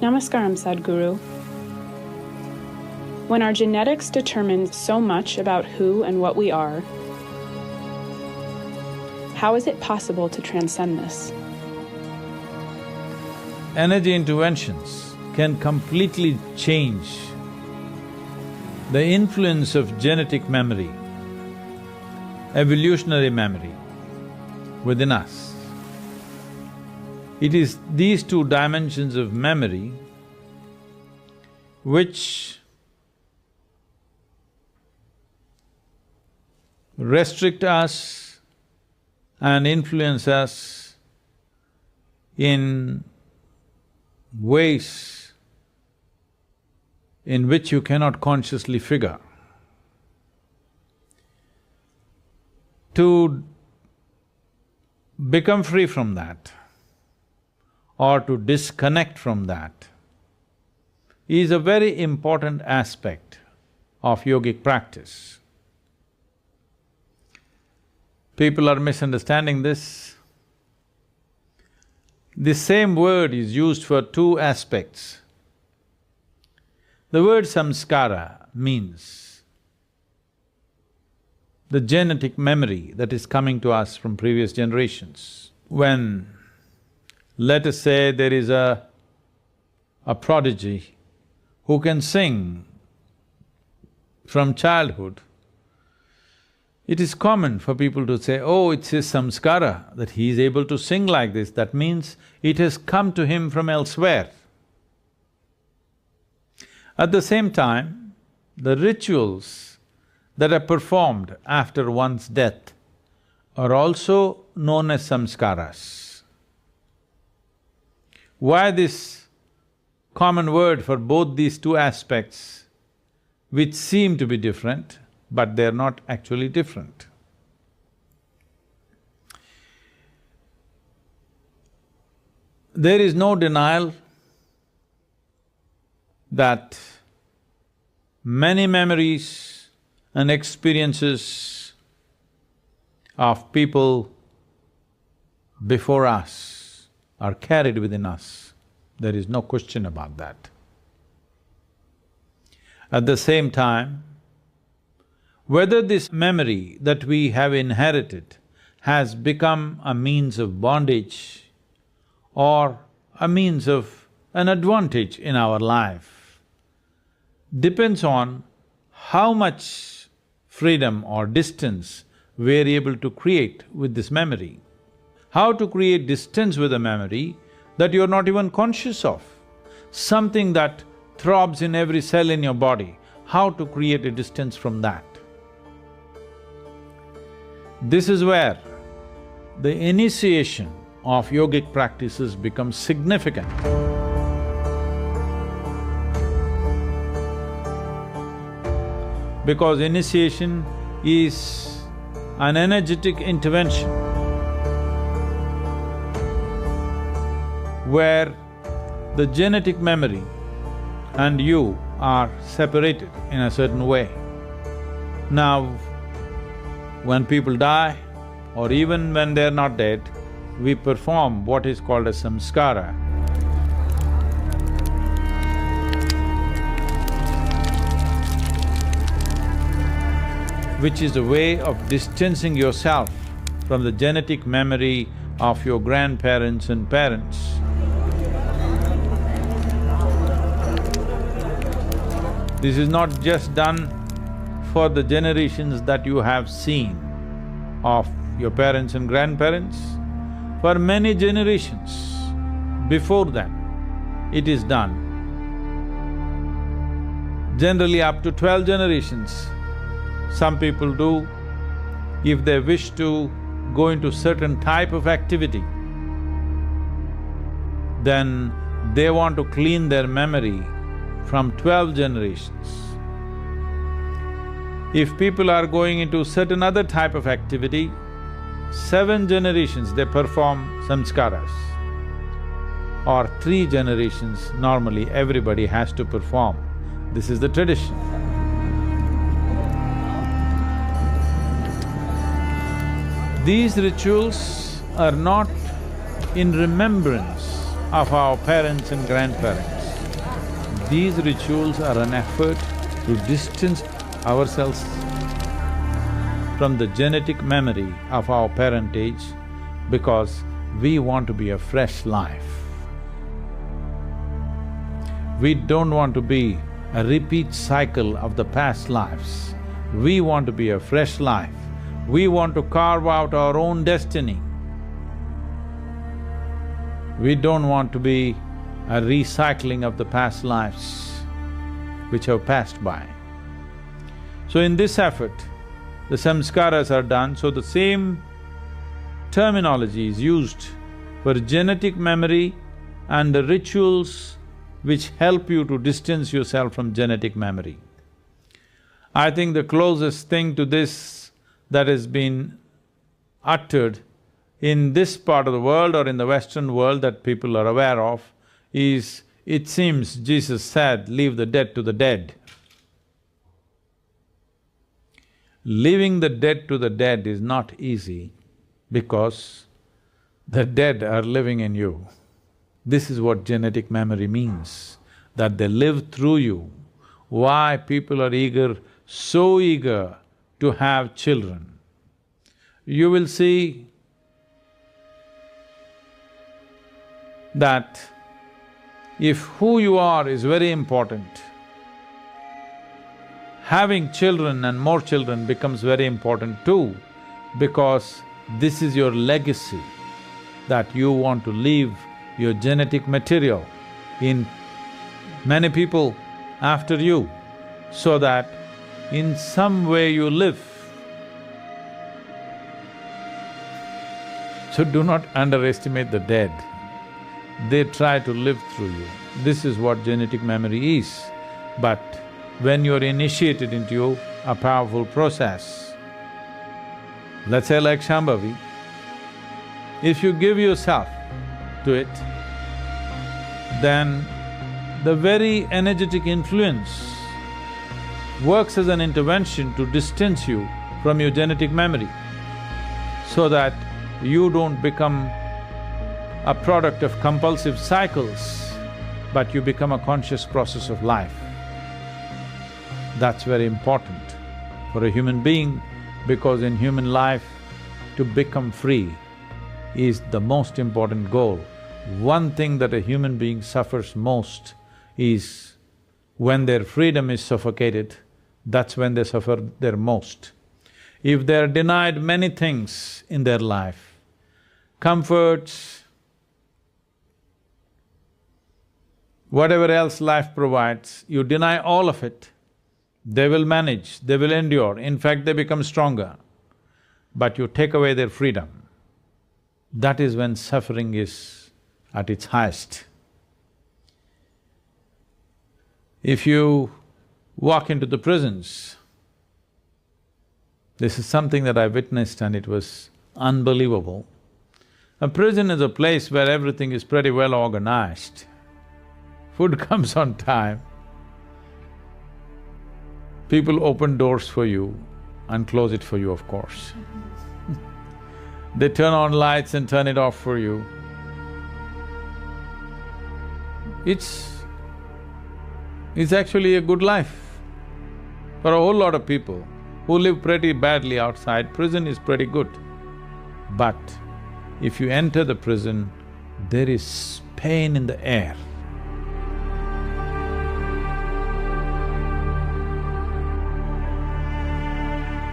Namaskaram, Sadhguru. When our genetics determine so much about who and what we are, how is it possible to transcend this? Energy interventions can completely change the influence of genetic memory, evolutionary memory within us. It is these two dimensions of memory which restrict us and influence us in ways in which you cannot consciously figure. To become free from that or to disconnect from that is a very important aspect of yogic practice. People are misunderstanding this. The same word is used for two aspects. The word samskara means the genetic memory that is coming to us from previous generations. When, let us say, there is a prodigy who can sing from childhood, it is common for people to say, oh, it's his samskara that he is able to sing like this, that means it has come to him from elsewhere. At the same time, the rituals that are performed after one's death are also known as samskaras. Why this common word for both these two aspects, which seem to be different, but they're not actually different? There is no denial that many memories and experiences of people before us are carried within us. There is no question about that. At the same time, whether this memory that we have inherited has become a means of bondage or a means of an advantage in our life depends on how much freedom or distance we're able to create with this memory. How to create distance with a memory that you're not even conscious of, something that throbs in every cell in your body, how to create a distance from that. This is where the initiation of yogic practices becomes significant. Because initiation is an energetic intervention where the genetic memory and you are separated in a certain way. Now, when people die, or even when they're not dead, we perform what is called a samskara. Which is a way of distancing yourself from the genetic memory of your grandparents and parents. This is not just done for the generations that you have seen of your parents and grandparents. For many generations before them, it is done. Generally up to 12 generations, some people do. If they wish to go into certain type of activity, then they want to clean their memory from 12 generations. If people are going into certain other type of activity, 7 generations they perform samskaras. Or 3 generations, normally everybody has to perform. This is the tradition. These rituals are not in remembrance of our parents and grandparents. These rituals are an effort to distance ourselves from the genetic memory of our parentage because we want to be a fresh life. We don't want to be a repeat cycle of the past lives. We want to be a fresh life. We want to carve out our own destiny. We don't want to be a recycling of the past lives which have passed by. So in this effort, the samskaras are done, so the same terminology is used for genetic memory and the rituals which help you to distance yourself from genetic memory. I think the closest thing to this that has been uttered in this part of the world or in the Western world that people are aware of is, it seems Jesus said, leave the dead to the dead. Leaving the dead to the dead is not easy because the dead are living in you. This is what genetic memory means, that they live through you. Why people are eager, so eager to have children. You will see that if who you are is very important, having children and more children becomes very important too, because this is your legacy, that you want to leave your genetic material in many people after you, so that in some way you live. So do not underestimate the dead. They try to live through you. This is what genetic memory is. But when you're initiated into a powerful process, let's say like Shambhavi, if you give yourself to it, then the very energetic influence works as an intervention to distance you from your genetic memory, so that you don't become a product of compulsive cycles, but you become a conscious process of life. That's very important for a human being, because in human life, to become free is the most important goal. One thing that a human being suffers most is when their freedom is suffocated, that's when they suffer their most. If they're denied many things in their life, comforts, whatever else life provides, you deny all of it, they will manage, they will endure, in fact they become stronger. But you take away their freedom, that is when suffering is at its highest. If you walk into the prisons, this is something that I witnessed and it was unbelievable. A prison is a place where everything is pretty well organized. Food comes on time. People open doors for you and close it for you, of course. They turn on lights and turn it off for you. It's actually a good life. For a whole lot of people who live pretty badly outside, prison is pretty good. But if you enter the prison, there is pain in the air.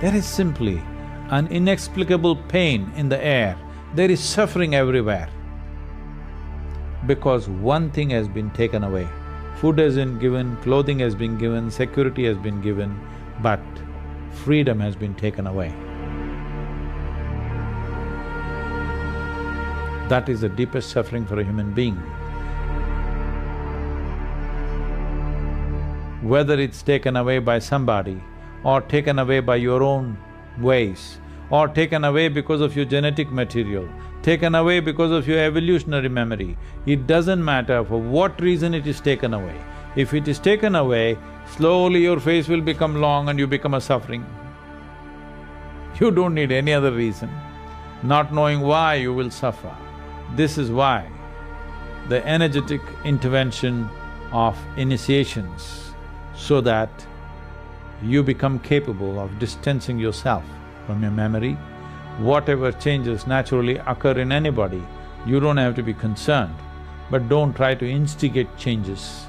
There is simply an inexplicable pain in the air. There is suffering everywhere. Because one thing has been taken away. Food has been given, clothing has been given, security has been given, but freedom has been taken away. That is the deepest suffering for a human being. Whether it's taken away by somebody or taken away by your own ways, or taken away because of your genetic material, taken away because of your evolutionary memory, it doesn't matter for what reason it is taken away. If it is taken away, slowly your face will become long and you become a suffering. You don't need any other reason. Not knowing why, you will suffer. This is why the energetic intervention of initiations so that you become capable of distancing yourself from your memory. Whatever changes naturally occur in anybody, you don't have to be concerned, but don't try to instigate changes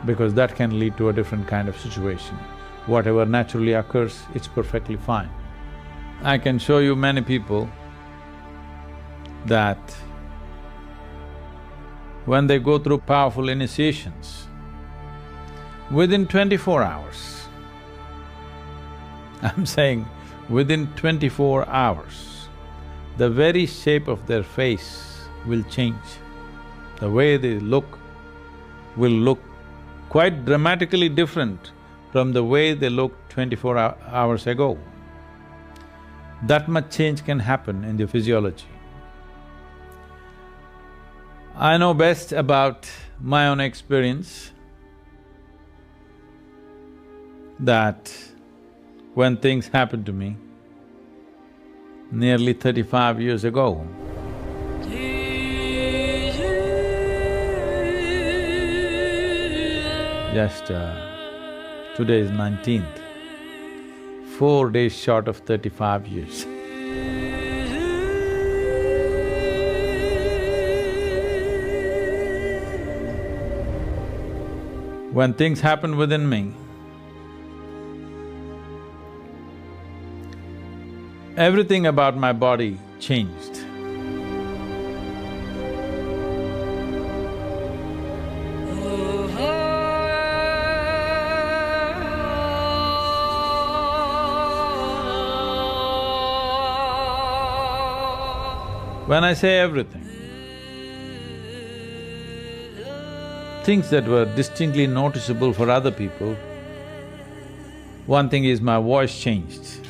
because that can lead to a different kind of situation. Whatever naturally occurs, it's perfectly fine. I can show you many people that when they go through powerful initiations, within 24 hours, I'm saying within 24 hours, the very shape of their face will change. The way they look will look quite dramatically different from the way they looked 24 hours ago. That much change can happen in the physiology. I know best about my own experience that when things happened to me nearly 35 years ago, today is 19th, 4 days short of 35 years. When things happened within me, everything about my body changed. When I say everything, things that were distinctly noticeable for other people, one thing is my voice changed.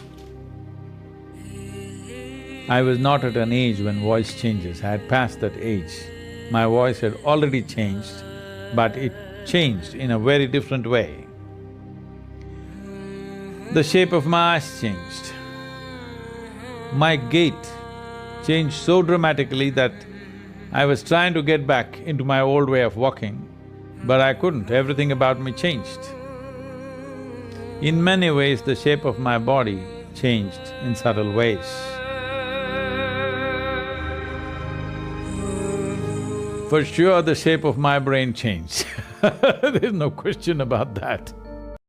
I was not at an age when voice changes, I had passed that age. My voice had already changed, but it changed in a very different way. The shape of my eyes changed. My gait changed so dramatically that I was trying to get back into my old way of walking, but I couldn't, everything about me changed. In many ways, the shape of my body changed in subtle ways. For sure, the shape of my brain changed. There's no question about that.